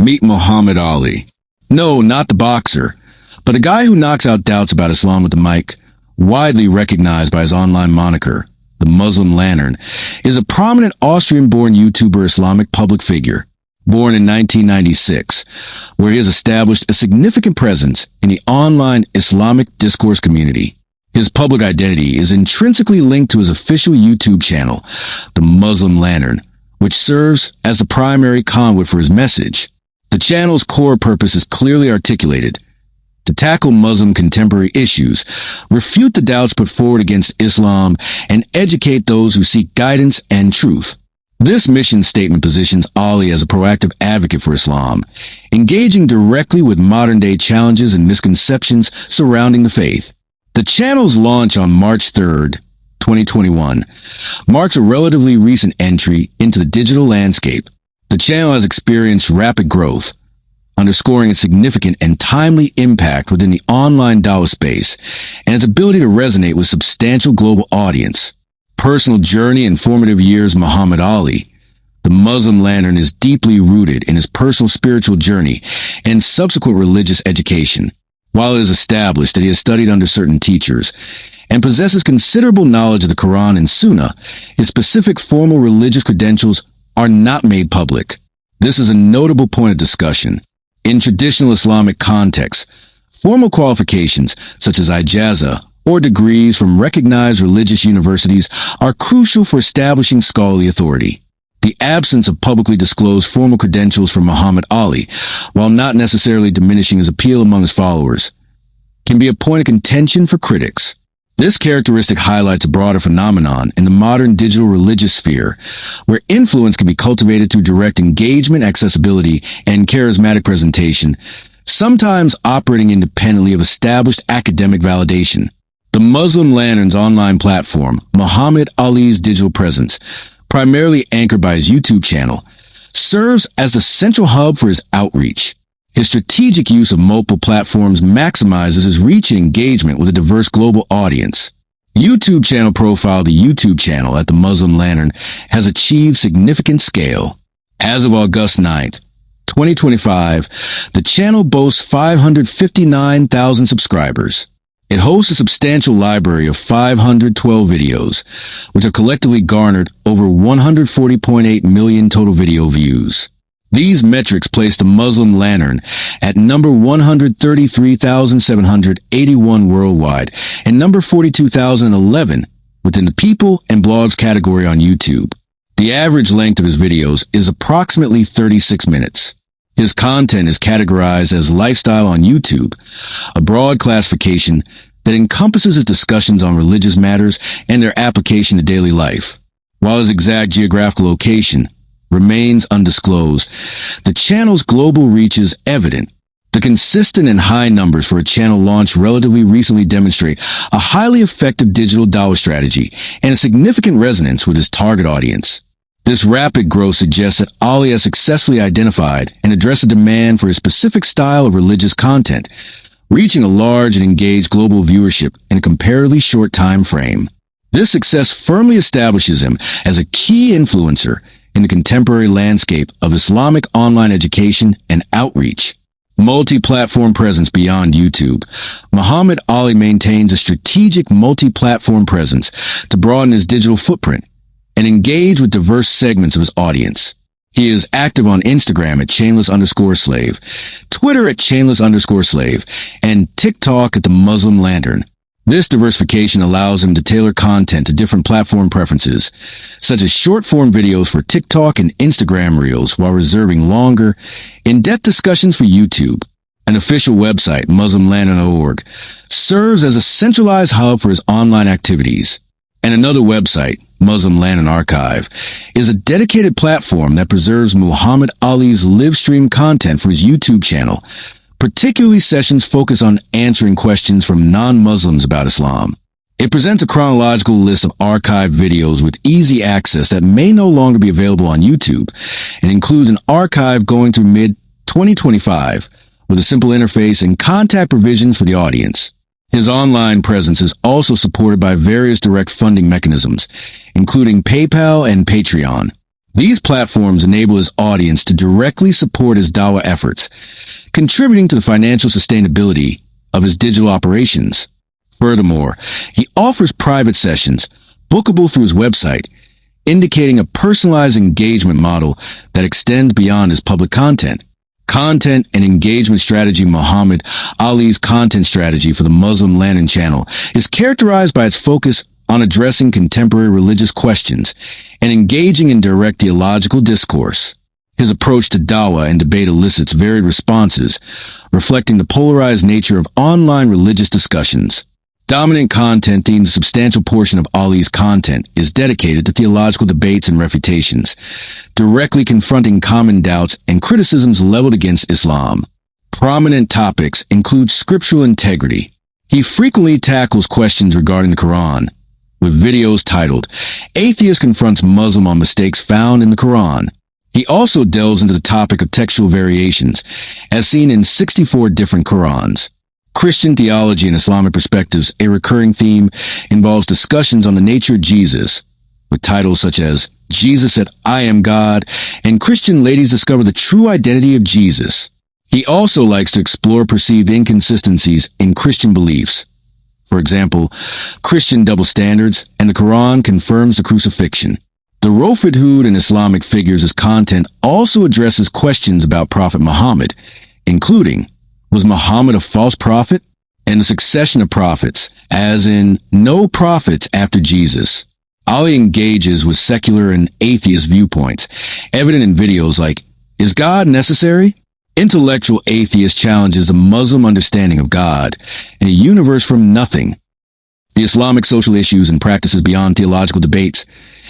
Meet Muhammed Ali. No, not the boxer, but a guy who knocks out doubts about Islam with the mic, widely recognized by his online moniker, the Muslim Lantern, is a prominent Austrian-born YouTuber Islamic public figure. Born in 1996, where he has established a significant presence in the online Islamic discourse community. His public identity is intrinsically linked to his official YouTube channel, the Muslim Lantern, which serves as the primary conduit for his message. The channel's core purpose is clearly articulated: to tackle Muslim contemporary issues, refute the doubts put forward against Islam, and educate those who seek guidance and truth. This mission statement positions Ali as a proactive advocate for Islam, engaging directly with modern-day challenges and misconceptions surrounding the faith. The channel's launch on March 3rd, 2021, marks a relatively recent entry into the digital landscape. The channel has experienced rapid growth, underscoring its significant and timely impact within the online dawah space and its ability to resonate with a substantial global audience. Personal journey and formative years. Muhammad Ali, the Muslim Lantern, is deeply rooted in his personal spiritual journey and subsequent religious education. While it is established that he has studied under certain teachers and possesses considerable knowledge of the Quran and Sunnah, his specific formal religious credentials are not made public. This is a notable point of discussion. In traditional Islamic contexts, formal qualifications such as ijazah or degrees from recognized religious universities are crucial for establishing scholarly authority. The absence of publicly disclosed formal credentials for Muhammad Ali, while not necessarily diminishing his appeal among his followers, can be a point of contention for critics. This characteristic highlights a broader phenomenon in the modern digital religious sphere, where influence can be cultivated through direct engagement, accessibility, and charismatic presentation, sometimes operating independently of established academic validation. The Muslim Lantern's online platform, Muhammad Ali's digital presence, primarily anchored by his YouTube channel, serves as the central hub for his outreach. His strategic use of multiple platforms maximizes his reach and engagement with a diverse global audience. YouTube channel profile. The YouTube channel at the Muslim Lantern has achieved significant scale. As of August 9th, 2025, the channel boasts 559,000 subscribers. It hosts a substantial library of 512 videos, which have collectively garnered over 140.8 million total video views. These metrics place the Muslim Lantern at number 133,781 worldwide and number 42,011 within the people and blogs category on YouTube. The average length of his videos is approximately 36 minutes. His content is categorized as lifestyle on YouTube, a broad classification that encompasses his discussions on religious matters and their application to daily life. While his exact geographical location remains undisclosed, the channel's global reach is evident. The consistent and high numbers for a channel launched relatively recently demonstrate a highly effective digital dawah strategy and a significant resonance with his target audience. This rapid growth suggests that Ali has successfully identified and addressed the demand for his specific style of religious content, reaching a large and engaged global viewership in a comparatively short time frame. This success firmly establishes him as a key influencer in the contemporary landscape of Islamic online education and outreach. Multi-platform presence. Beyond YouTube, Muhammad Ali maintains a strategic multi-platform presence to broaden his digital footprint and engage with diverse segments of his audience. He is active on Instagram at @chainless_slave, Twitter at @chainless_slave, and TikTok at the Muslim Lantern. This diversification allows him to tailor content to different platform preferences, such as short-form videos for TikTok and Instagram Reels, while reserving longer, in-depth discussions for YouTube. An official website, muslimlantern.org, serves as a centralized hub for his online activities. And another website, Muslim Lantern Archive, is a dedicated platform that preserves Muhammad Ali's live stream content for his YouTube channel, particularly sessions focused on answering questions from non-Muslims about Islam. It presents a chronological list of archived videos with easy access that may no longer be available on YouTube, and includes an archive going through mid-2025 with a simple interface and contact provisions for the audience. His online presence is also supported by various direct funding mechanisms, including PayPal and Patreon. These platforms enable his audience to directly support his dawah efforts, contributing to the financial sustainability of his digital operations. Furthermore, he offers private sessions, bookable through his website, indicating a personalized engagement model that extends beyond his public content. Content and engagement strategy. Muhammad Ali's content strategy for the Muslim Lantern channel is characterized by its focus on addressing contemporary religious questions and engaging in direct theological discourse. His approach to dawah and debate elicits varied responses, reflecting the polarized nature of online religious discussions. Dominant content themes. A substantial portion of Ali's content is dedicated to theological debates and refutations, directly confronting common doubts and criticisms leveled against Islam. Prominent topics include scriptural integrity. He frequently tackles questions regarding the Quran, with videos titled, "Atheist Confronts Muslim on Mistakes Found in the Quran." He also delves into the topic of textual variations, as seen in 64 different Qurans. Christian theology and Islamic perspectives. A recurring theme involves discussions on the nature of Jesus, with titles such as "Jesus Said, I Am God," and "Christian Ladies Discover the True Identity of Jesus." He also likes to explore perceived inconsistencies in Christian beliefs. For example, Christian double standards, and the Quran confirms the crucifixion. The Rofidhood in Islamic figures. As content also addresses questions about Prophet Muhammad, including, was Muhammad a false prophet? And the succession of prophets, as in no prophets after Jesus. Ali engages with secular and atheist viewpoints, evident in videos like, "Is God necessary?" Intellectual atheist challenges a Muslim understanding of God and a universe from nothing. The Islamic social issues and practices beyond theological debates.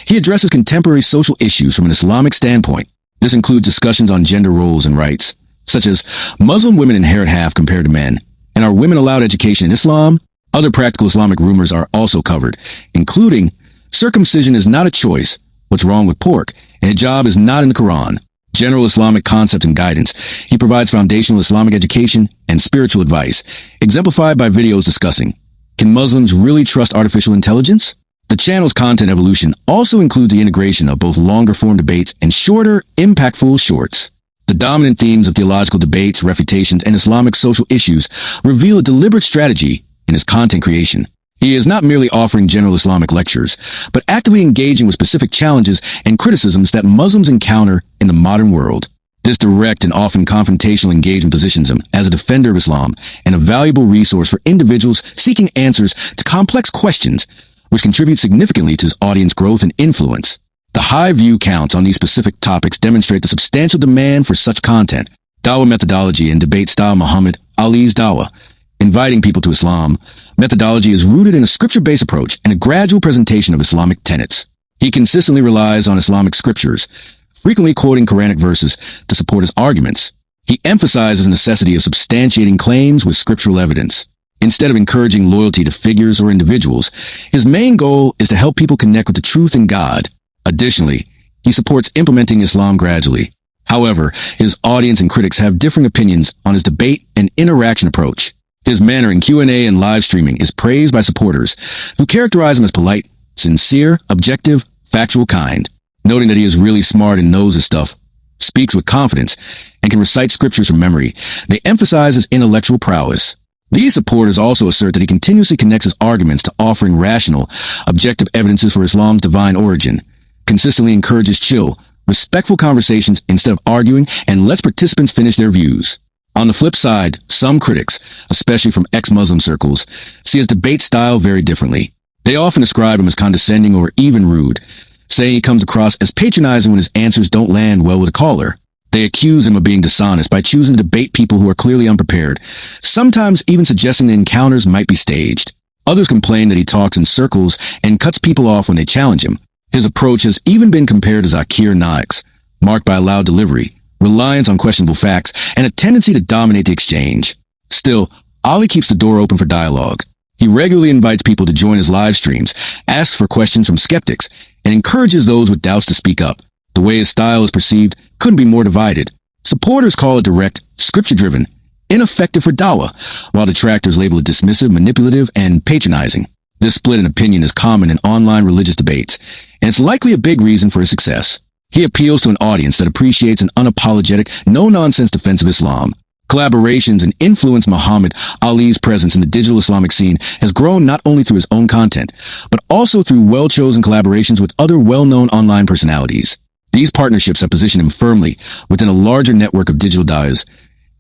He addresses contemporary social issues from an Islamic standpoint. This includes discussions on gender roles and rights, such as Muslim women inherit half compared to men, and are women allowed education in Islam? Other practical Islamic rumors are also covered, including circumcision is not a choice, what's wrong with pork, and hijab is not in the Quran. General Islamic concept and guidance. He provides foundational Islamic education and spiritual advice, exemplified by videos discussing, can Muslims really trust artificial intelligence? The channel's content evolution also includes the integration of both longer-form debates and shorter, impactful shorts. The dominant themes of theological debates, refutations, and Islamic social issues reveal a deliberate strategy in his content creation. He is not merely offering general Islamic lectures, but actively engaging with specific challenges and criticisms that Muslims encounter in the modern world. This direct and often confrontational engagement positions him as a defender of Islam and a valuable resource for individuals seeking answers to complex questions, which contribute significantly to his audience growth and influence. The high view counts on these specific topics demonstrate the substantial demand for such content. Dawah methodology and debate style. Muhammad Ali's dawah, inviting people to Islam, methodology is rooted in a scripture-based approach and a gradual presentation of Islamic tenets. He consistently relies on Islamic scriptures, frequently quoting Quranic verses to support his arguments. He emphasizes the necessity of substantiating claims with scriptural evidence. Instead of encouraging loyalty to figures or individuals, his main goal is to help people connect with the truth in God. Additionally, he supports implementing Islam gradually. However, his audience and critics have differing opinions on his debate and interaction approach. His manner in Q&A and live streaming is praised by supporters who characterize him as polite, sincere, objective, factual kind. Noting that he is really smart and knows his stuff, speaks with confidence, and can recite scriptures from memory, they emphasize his intellectual prowess. These supporters also assert that he continuously connects his arguments to offering rational, objective evidences for Islam's divine origin, consistently encourages chill, respectful conversations instead of arguing, and lets participants finish their views. On the flip side, some critics, especially from ex-Muslim circles, see his debate style very differently. They often describe him as condescending or even rude, saying he comes across as patronizing when his answers don't land well with a caller. They accuse him of being dishonest by choosing to debate people who are clearly unprepared, sometimes even suggesting the encounters might be staged. Others complain that he talks in circles and cuts people off when they challenge him. His approach has even been compared to Zakir Naik's, marked by loud delivery, reliance on questionable facts, and a tendency to dominate the exchange. Still, Ali keeps the door open for dialogue. He regularly invites people to join his live streams, asks for questions from skeptics, and encourages those with doubts to speak up. The way his style is perceived couldn't be more divided. Supporters call it direct, scripture-driven, ineffective for dawah, while detractors label it dismissive, manipulative, and patronizing. This split in opinion is common in online religious debates, and it's likely a big reason for his success. He appeals to an audience that appreciates an unapologetic, no-nonsense defense of Islam. Collaborations and influence. Muhammad Ali's presence in the digital Islamic scene has grown not only through his own content, but also through well-chosen collaborations with other well-known online personalities. These partnerships have positioned him firmly within a larger network of digital da'is,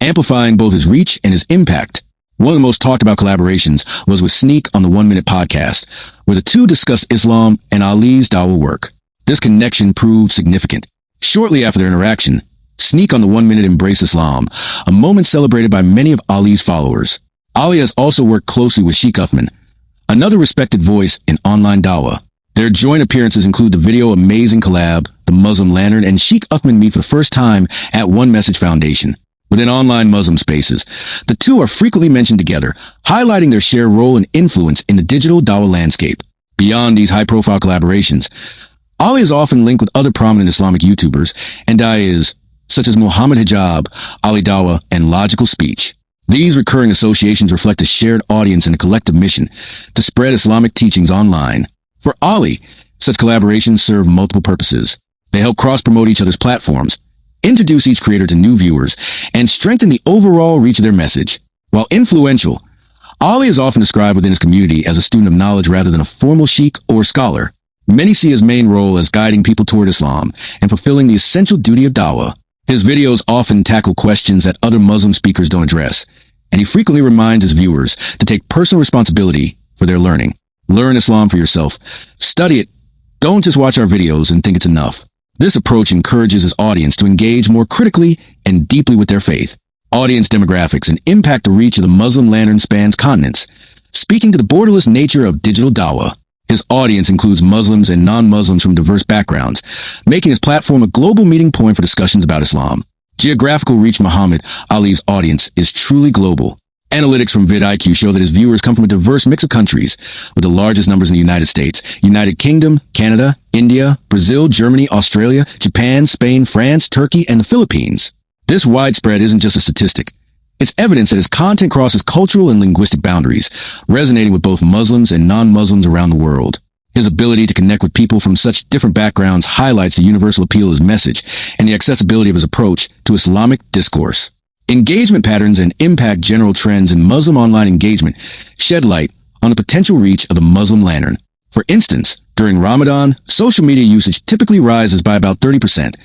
amplifying both his reach and his impact. One of the most talked about collaborations was with Sneak on the 1 Minute podcast, where the two discussed Islam and Ali's dawah work. This connection proved significant. Shortly after their interaction, Sneak on the 1 Minute embraced Islam, a moment celebrated by many of Ali's followers. Ali has also worked closely with Sheikh Uthman, another respected voice in online dawah. Their joint appearances include the video Amazing Collab, The Muslim Lantern, and Sheikh Uthman meet for the first time at One Message Foundation. Within online Muslim spaces, the two are frequently mentioned together, highlighting their shared role and influence in the digital dawah landscape. Beyond these high-profile collaborations, Ali is often linked with other prominent Islamic YouTubers and da'is, such as Muhammad Hijab, Ali Dawah, and Logical Speech. These recurring associations reflect a shared audience and a collective mission to spread Islamic teachings online. For Ali, such collaborations serve multiple purposes. They help cross-promote each other's platforms, introduce each creator to new viewers, and strengthen the overall reach of their message. While influential, Ali is often described within his community as a student of knowledge rather than a formal sheikh or scholar. Many see his main role as guiding people toward Islam and fulfilling the essential duty of dawah. His videos often tackle questions that other Muslim speakers don't address, and he frequently reminds his viewers to take personal responsibility for their learning. Learn Islam for yourself. Study it. Don't just watch our videos and think it's enough. This approach encourages his audience to engage more critically and deeply with their faith. Audience demographics and impact. The reach of the Muslim Lantern spans continents, speaking to the borderless nature of digital dawah. His audience includes Muslims and non-Muslims from diverse backgrounds, making his platform a global meeting point for discussions about Islam. Geographical reach. Muhammad Ali's audience is truly global. Analytics from vidIQ show that his viewers come from a diverse mix of countries, with the largest numbers in the United States, United Kingdom, Canada, India, Brazil, Germany, Australia, Japan, Spain, France, Turkey, and the Philippines. This widespread isn't just a statistic. It's evidence that his content crosses cultural and linguistic boundaries, resonating with both Muslims and non-Muslims around the world. His ability to connect with people from such different backgrounds highlights the universal appeal of his message and the accessibility of his approach to Islamic discourse. Engagement patterns and impact. General trends in Muslim online engagement shed light on the potential reach of the Muslim Lantern. For instance, during Ramadan, social media usage typically rises by about 30%,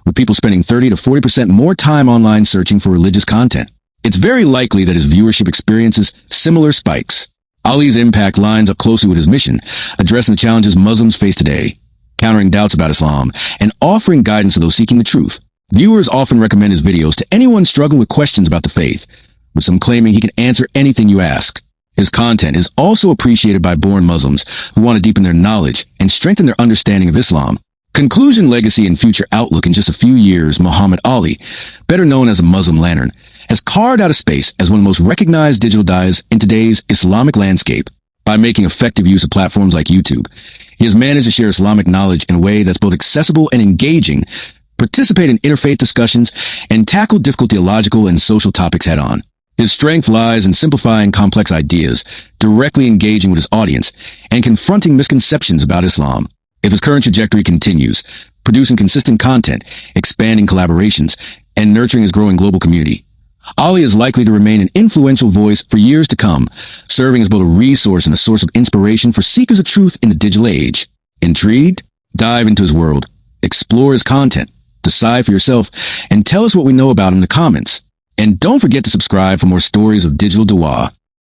with people spending 30 to 40% more time online searching for religious content. It's very likely that his viewership experiences similar spikes. Ali's impact lines up closely with his mission, addressing the challenges Muslims face today, countering doubts about Islam, and offering guidance to those seeking the truth. Viewers often recommend his videos to anyone struggling with questions about the faith, with some claiming he can answer anything you ask. His content is also appreciated by born Muslims who want to deepen their knowledge and strengthen their understanding of Islam. Conclusion, legacy, and future outlook. In just a few years, Muhammad Ali, better known as a Muslim Lantern, has carved out a space as one of the most recognized digital da'is in today's Islamic landscape. By making effective use of platforms like YouTube, he has managed to share Islamic knowledge in a way that's both accessible and engaging, participate in interfaith discussions, and tackle difficult theological and social topics head-on. His strength lies in simplifying complex ideas, directly engaging with his audience, and confronting misconceptions about Islam. If his current trajectory continues, producing consistent content, expanding collaborations, and nurturing his growing global community, Ali is likely to remain an influential voice for years to come, serving as both a resource and a source of inspiration for seekers of truth in the digital age. Intrigued? Dive into his world, explore his content, decide for yourself, and tell us what we know about him in the comments. And don't forget to subscribe for more stories of digital dawah.